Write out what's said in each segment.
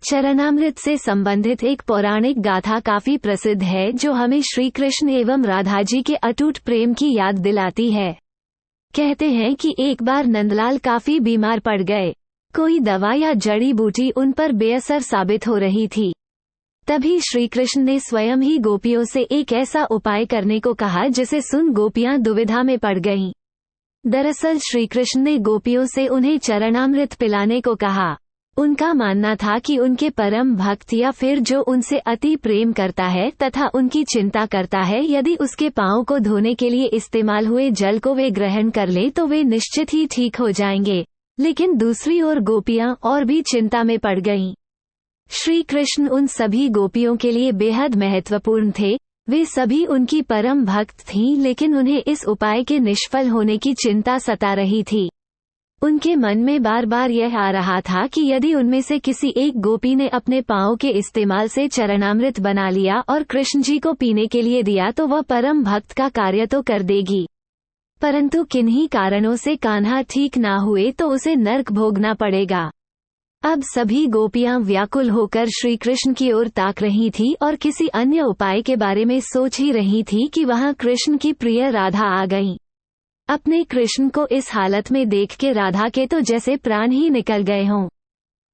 चरणामृत से संबंधित एक पौराणिक गाथा काफी प्रसिद्ध है जो हमें श्री कृष्ण एवं राधा जी के अटूट प्रेम की याद दिलाती है। कहते हैं कि एक बार नंदलाल काफी बीमार पड़ गए। कोई दवा या जड़ी बूटी उन पर बेअसर साबित हो रही थी। तभी श्री कृष्ण ने स्वयं ही गोपियों से एक ऐसा उपाय करने को कहा जिसे सुन गोपियां दुविधा में पड़ गईं। दरअसल श्री कृष्ण ने गोपियों से उन्हें चरणामृत पिलाने को कहा। उनका मानना था कि उनके परम भक्त या फिर जो उनसे अति प्रेम करता है तथा उनकी चिंता करता है, यदि उसके पांव को धोने के लिए इस्तेमाल हुए जल को वे ग्रहण कर ले तो वे निश्चित ही ठीक हो जाएंगे। लेकिन दूसरी ओर गोपियां और भी चिंता में पड़ गईं। श्री कृष्ण उन सभी गोपियों के लिए बेहद महत्वपूर्ण थे। वे सभी उनकी परम भक्त थीं, लेकिन उन्हें इस उपाय के निष्फल होने की चिंता सता रही थी। उनके मन में बार बार यह आ रहा था कि यदि उनमें से किसी एक गोपी ने अपने पांव के इस्तेमाल से चरणामृत बना लिया और कृष्ण जी को पीने के लिए दिया तो वह परम भक्त का कार्य तो कर देगी, परंतु किन्हीं कारणों से कान्हा ठीक ना हुए तो उसे नर्क भोगना पड़ेगा। अब सभी गोपियां व्याकुल होकर श्री कृष्ण की ओर ताक रही थी और किसी अन्य उपाय के बारे में सोच ही रही थी कि वहां कृष्ण की प्रिय राधा आ गईं। अपने कृष्ण को इस हालत में देख के राधा के तो जैसे प्राण ही निकल गए हों।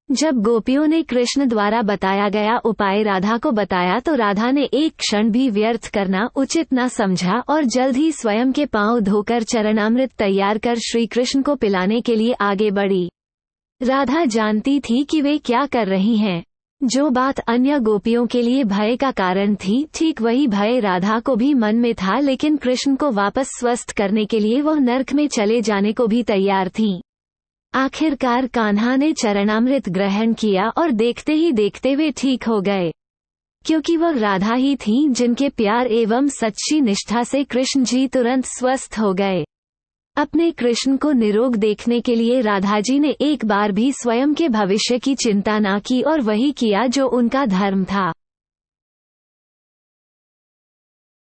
जब गोपियों ने कृष्ण द्वारा बताया गया उपाय राधा को बताया तो राधा ने एक क्षण भी व्यर्थ करना उचित न समझा और जल्द ही स्वयं के पांव धोकर चरणामृत तैयार कर श्री कृष्ण को पिलाने के लिए आगे बढ़ी। राधा जानती थी कि वे क्या कर रही हैं। जो बात अन्य गोपियों के लिए भय का कारण थी, ठीक वही भय राधा को भी मन में था, लेकिन कृष्ण को वापस स्वस्थ करने के लिए वह नर्क में चले जाने को भी तैयार थीं। आखिरकार कान्हा ने चरणामृत ग्रहण किया और देखते ही देखते वे ठीक हो गए, क्योंकि वह राधा ही थीं जिनके प्यार एवं सच्ची निष्ठा से कृष्ण जी तुरंत स्वस्थ हो गए। अपने कृष्ण को निरोग देखने के लिए राधा जी ने एक बार भी स्वयं के भविष्य की चिंता न की और वही किया जो उनका धर्म था।